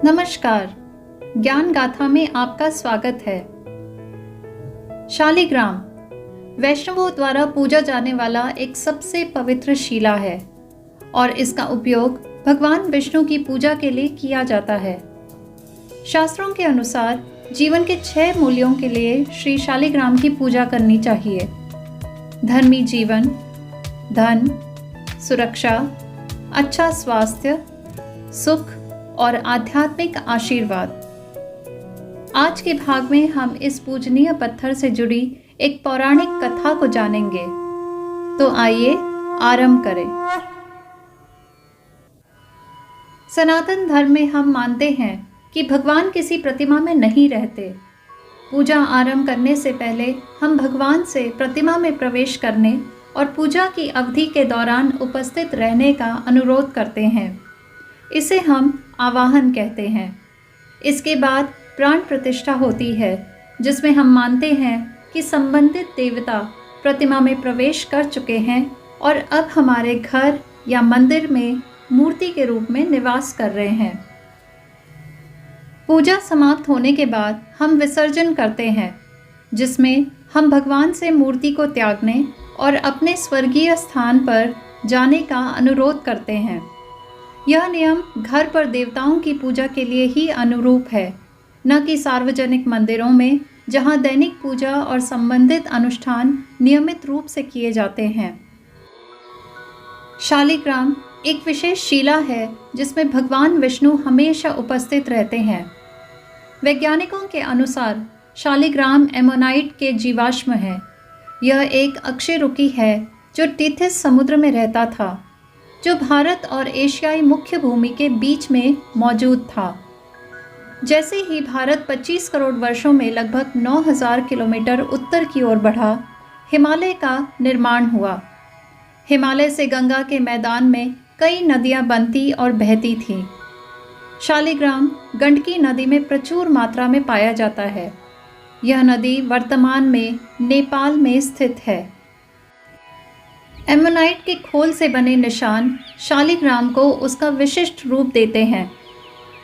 नमस्कार। ज्ञान गाथा में आपका स्वागत है। शालिग्राम वैष्णवों द्वारा पूजा जाने वाला एक सबसे पवित्र शिला है और इसका उपयोग भगवान विष्णु की पूजा के लिए किया जाता है। शास्त्रों के अनुसार जीवन के 6 मूल्यों के लिए श्री शालिग्राम की पूजा करनी चाहिए। धर्मी जीवन, धन, सुरक्षा, अच्छा स्वास्थ्य, सुख और आध्यात्मिक आशीर्वाद। आज के भाग में हम इस पूजनीय पत्थर से जुड़ी एक पौराणिक कथा को जानेंगे। तो आइए आरंभ करें। सनातन धर्म में हम मानते हैं कि भगवान किसी प्रतिमा में नहीं रहते। पूजा आरंभ करने से पहले हम भगवान से प्रतिमा में प्रवेश करने और पूजा की अवधि के दौरान उपस्थित रहने का अनुरोध करते हैं। इसे हम आवाहन कहते हैं। इसके बाद प्राण प्रतिष्ठा होती है, जिसमें हम मानते हैं कि संबंधित देवता प्रतिमा में प्रवेश कर चुके हैं और अब हमारे घर या मंदिर में मूर्ति के रूप में निवास कर रहे हैं। पूजा समाप्त होने के बाद हम विसर्जन करते हैं, जिसमें हम भगवान से मूर्ति को त्यागने और अपने स्वर्गीय स्थान पर जाने का अनुरोध करते हैं। यह नियम घर पर देवताओं की पूजा के लिए ही अनुरूप है, न कि सार्वजनिक मंदिरों में, जहां दैनिक पूजा और संबंधित अनुष्ठान नियमित रूप से किए जाते हैं। शालिग्राम एक विशेष शिला है जिसमें भगवान विष्णु हमेशा उपस्थित रहते हैं। वैज्ञानिकों के अनुसार शालिग्राम एमोनाइट के जीवाश्म है। यह एक अकशेरुकी है जो टिथिस समुद्र में रहता था, जो भारत और एशियाई मुख्य भूमि के बीच में मौजूद था। जैसे ही भारत 25 करोड़ वर्षों में लगभग 9000 किलोमीटर उत्तर की ओर बढ़ा, हिमालय का निर्माण हुआ। हिमालय से गंगा के मैदान में कई नदियां बनती और बहती थीं। शालिग्राम गंडकी नदी में प्रचुर मात्रा में पाया जाता है। यह नदी वर्तमान में नेपाल में स्थित है। एमोनाइट के खोल से बने निशान शालिग्राम को उसका विशिष्ट रूप देते हैं।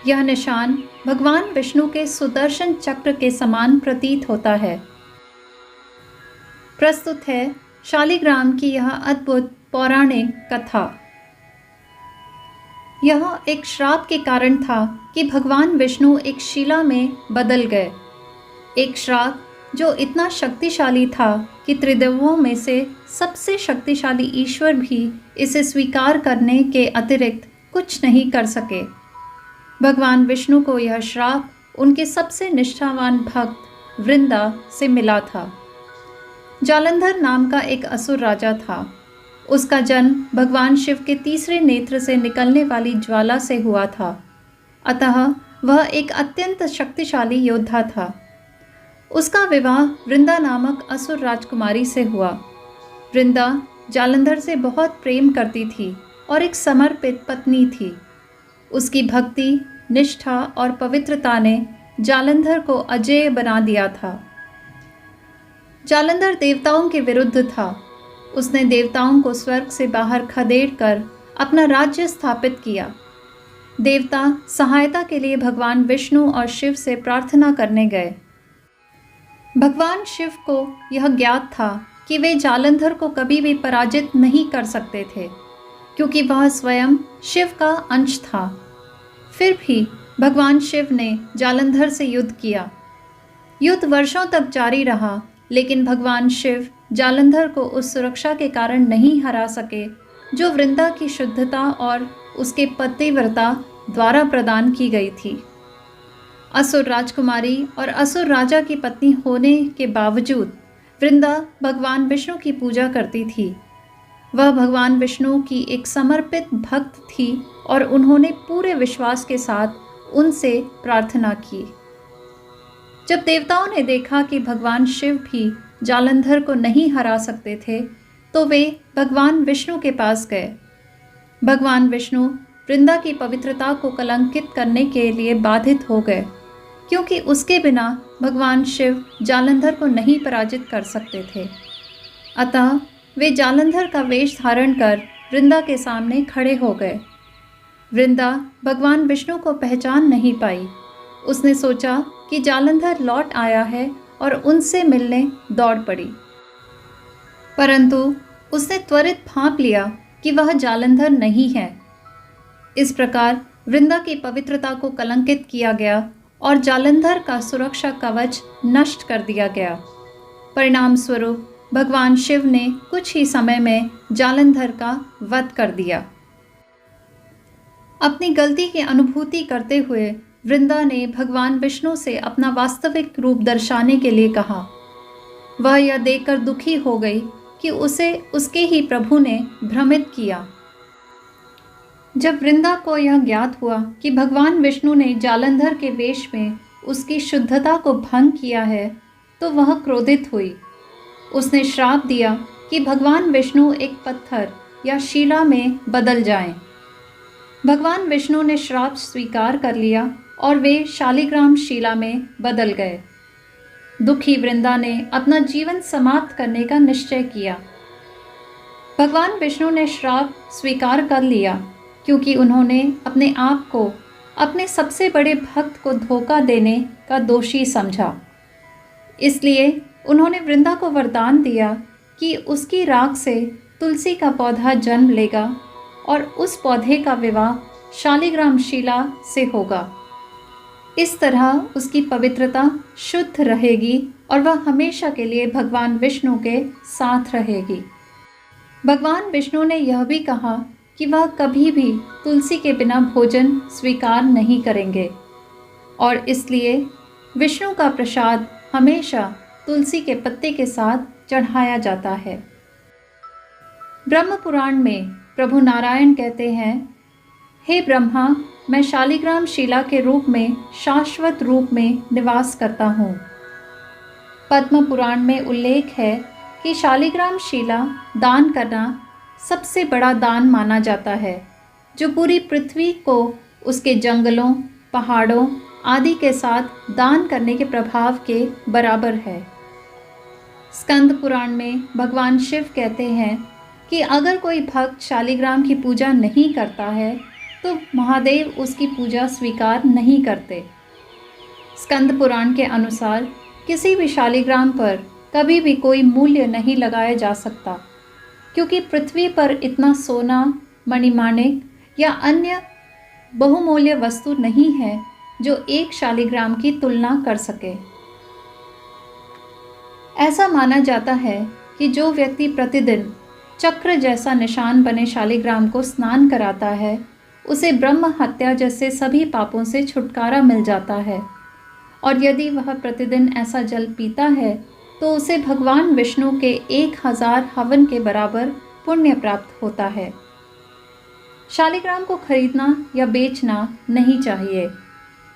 यह निशान भगवान विष्णु के सुदर्शन चक्र के समान प्रतीत होता है। प्रस्तुत है शालिग्राम की यह अद्भुत पौराणिक कथा। यह एक श्राप के कारण था कि भगवान विष्णु एक शिला में बदल गए। एक श्राप जो इतना शक्तिशाली था कि त्रिदेवों में से सबसे शक्तिशाली ईश्वर भी इसे स्वीकार करने के अतिरिक्त कुछ नहीं कर सके। भगवान विष्णु को यह श्राप उनके सबसे निष्ठावान भक्त वृंदा से मिला था। जालंधर नाम का एक असुर राजा था। उसका जन्म भगवान शिव के तीसरे नेत्र से निकलने वाली ज्वाला से हुआ था। अतः वह एक अत्यंत शक्तिशाली योद्धा था। उसका विवाह वृंदा नामक असुर राजकुमारी से हुआ। वृंदा जालंधर से बहुत प्रेम करती थी और एक समर्पित पत्नी थी। उसकी भक्ति, निष्ठा और पवित्रता ने जालंधर को अजेय बना दिया था। जालंधर देवताओं के विरुद्ध था। उसने देवताओं को स्वर्ग से बाहर खदेड़ कर अपना राज्य स्थापित किया। देवता सहायता के लिए भगवान विष्णु और शिव से प्रार्थना करने गए। भगवान शिव को यह ज्ञात था कि वे जालंधर को कभी भी पराजित नहीं कर सकते थे, क्योंकि वह स्वयं शिव का अंश था। फिर भी भगवान शिव ने जालंधर से युद्ध किया। युद्ध वर्षों तक जारी रहा, लेकिन भगवान शिव जालंधर को उस सुरक्षा के कारण नहीं हरा सके जो वृंदा की शुद्धता और उसके पतिव्रता द्वारा प्रदान की गई थी। असुर राजकुमारी और असुर राजा की पत्नी होने के बावजूद वृंदा भगवान विष्णु की पूजा करती थी। वह भगवान विष्णु की एक समर्पित भक्त थी और उन्होंने पूरे विश्वास के साथ उनसे प्रार्थना की। जब देवताओं ने देखा कि भगवान शिव भी जालंधर को नहीं हरा सकते थे, तो वे भगवान विष्णु के पास गए। भगवान विष्णु वृंदा की पवित्रता को कलंकित करने के लिए बाधित हो गए, क्योंकि उसके बिना भगवान शिव जालंधर को नहीं पराजित कर सकते थे। अतः वे जालंधर का वेश धारण कर वृंदा के सामने खड़े हो गए। वृंदा भगवान विष्णु को पहचान नहीं पाई। उसने सोचा कि जालंधर लौट आया है और उनसे मिलने दौड़ पड़ी, परंतु उसने त्वरित भांप लिया कि वह जालंधर नहीं है। इस प्रकार वृंदा की पवित्रता को कलंकित किया गया और जालंधर का सुरक्षा कवच नष्ट कर दिया गया। परिणाम स्वरूप भगवान शिव ने कुछ ही समय में जालंधर का वध कर दिया। अपनी गलती की अनुभूति करते हुए वृंदा ने भगवान विष्णु से अपना वास्तविक रूप दर्शाने के लिए कहा। वह यह देखकर दुखी हो गई कि उसे उसके ही प्रभु ने भ्रमित किया। जब वृंदा को यह ज्ञात हुआ कि भगवान विष्णु ने जालंधर के वेश में उसकी शुद्धता को भंग किया है, तो वह क्रोधित हुई। उसने श्राप दिया कि भगवान विष्णु एक पत्थर या शिला में बदल जाएं। भगवान विष्णु ने श्राप स्वीकार कर लिया और वे शालिग्राम शिला में बदल गए। दुखी वृंदा ने अपना जीवन समाप्त करने का निश्चय किया। भगवान विष्णु ने श्राप स्वीकार कर लिया क्योंकि उन्होंने अपने आप को अपने सबसे बड़े भक्त को धोखा देने का दोषी समझा। इसलिए उन्होंने वृंदा को वरदान दिया कि उसकी राख से तुलसी का पौधा जन्म लेगा और उस पौधे का विवाह शालिग्राम शिला से होगा। इस तरह उसकी पवित्रता शुद्ध रहेगी और वह हमेशा के लिए भगवान विष्णु के साथ रहेगी। भगवान विष्णु ने यह भी कहा कि वह कभी भी तुलसी के बिना भोजन स्वीकार नहीं करेंगे और इसलिए विष्णु का प्रसाद हमेशा तुलसी के पत्ते के साथ चढ़ाया जाता है। ब्रह्म पुराण में प्रभु नारायण कहते हैं, हे ब्रह्मा, मैं शालिग्राम शिला के रूप में शाश्वत रूप में निवास करता हूँ। पद्म पुराण में उल्लेख है कि शालिग्राम शिला दान करना सबसे बड़ा दान माना जाता है, जो पूरी पृथ्वी को उसके जंगलों, पहाड़ों आदि के साथ दान करने के प्रभाव के बराबर है। स्कंद पुराण में भगवान शिव कहते हैं कि अगर कोई भक्त शालिग्राम की पूजा नहीं करता है तो महादेव उसकी पूजा स्वीकार नहीं करते। स्कंद पुराण के अनुसार किसी भी शालिग्राम पर कभी भी कोई मूल्य नहीं लगाया जा सकता, क्योंकि पृथ्वी पर इतना सोना, मणिमाणिक या अन्य बहुमूल्य वस्तु नहीं है जो एक शालिग्राम की तुलना कर सके। ऐसा माना जाता है कि जो व्यक्ति प्रतिदिन चक्र जैसा निशान बने शालिग्राम को स्नान कराता है, उसे ब्रह्म हत्या जैसे सभी पापों से छुटकारा मिल जाता है, और यदि वह प्रतिदिन ऐसा जल पीता है तो उसे भगवान विष्णु के 1000 हवन के बराबर पुण्य प्राप्त होता है। शालिग्राम को खरीदना या बेचना नहीं चाहिए।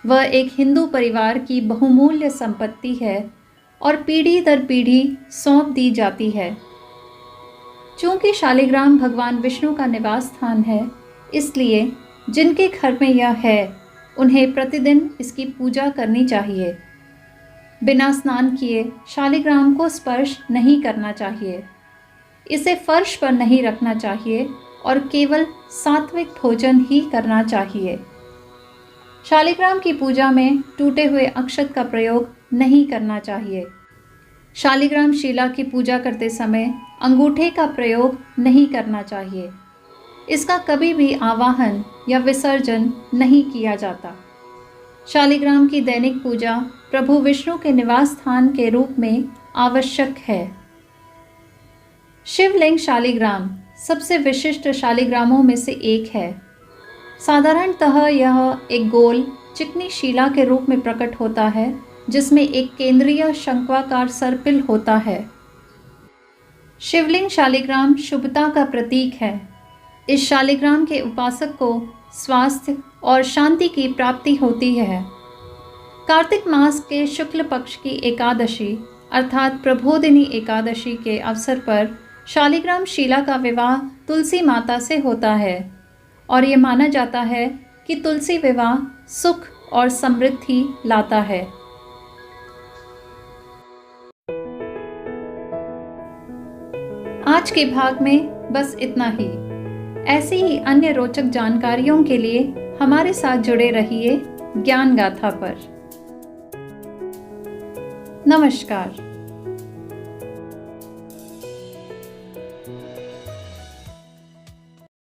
वह एक हिंदू परिवार की बहुमूल्य संपत्ति है और पीढ़ी दर पीढ़ी सौंप दी जाती है। चूँकि शालिग्राम भगवान विष्णु का निवास स्थान है, इसलिए जिनके घर में यह है उन्हें प्रतिदिन इसकी पूजा करनी चाहिए। बिना स्नान किए शालिग्राम को स्पर्श नहीं करना चाहिए। इसे फर्श पर नहीं रखना चाहिए और केवल सात्विक भोजन ही करना चाहिए। शालिग्राम की पूजा में टूटे हुए अक्षत का प्रयोग नहीं करना चाहिए। शालिग्राम शिला की पूजा करते समय अंगूठे का प्रयोग नहीं करना चाहिए। इसका कभी भी आवाहन या विसर्जन नहीं किया जाता। शालिग्राम की दैनिक पूजा प्रभु विष्णु के निवास स्थान के रूप में आवश्यक है। शिवलिंग शालिग्राम सबसे विशिष्ट शालिग्रामों में से एक है। साधारणतः यह एक गोल चिकनी शिला के रूप में प्रकट होता है, जिसमें एक केंद्रीय शंक्वाकार सर्पिल होता है। शिवलिंग शालिग्राम शुभता का प्रतीक है। इस शालिग्राम के उपासक को स्वास्थ्य और शांति की प्राप्ति होती है। कार्तिक मास के शुक्ल पक्ष की एकादशी अर्थात प्रबोधिनी एकादशी के अवसर पर शालिग्राम शिला का विवाह तुलसी माता से होता है और ये माना जाता है कि तुलसी विवाह सुख और समृद्धि लाता है। आज के भाग में बस इतना ही। ऐसी ही अन्य रोचक जानकारियों के लिए हमारे साथ जुड़े रहिए ज्ञान गाथा पर। नमस्कार।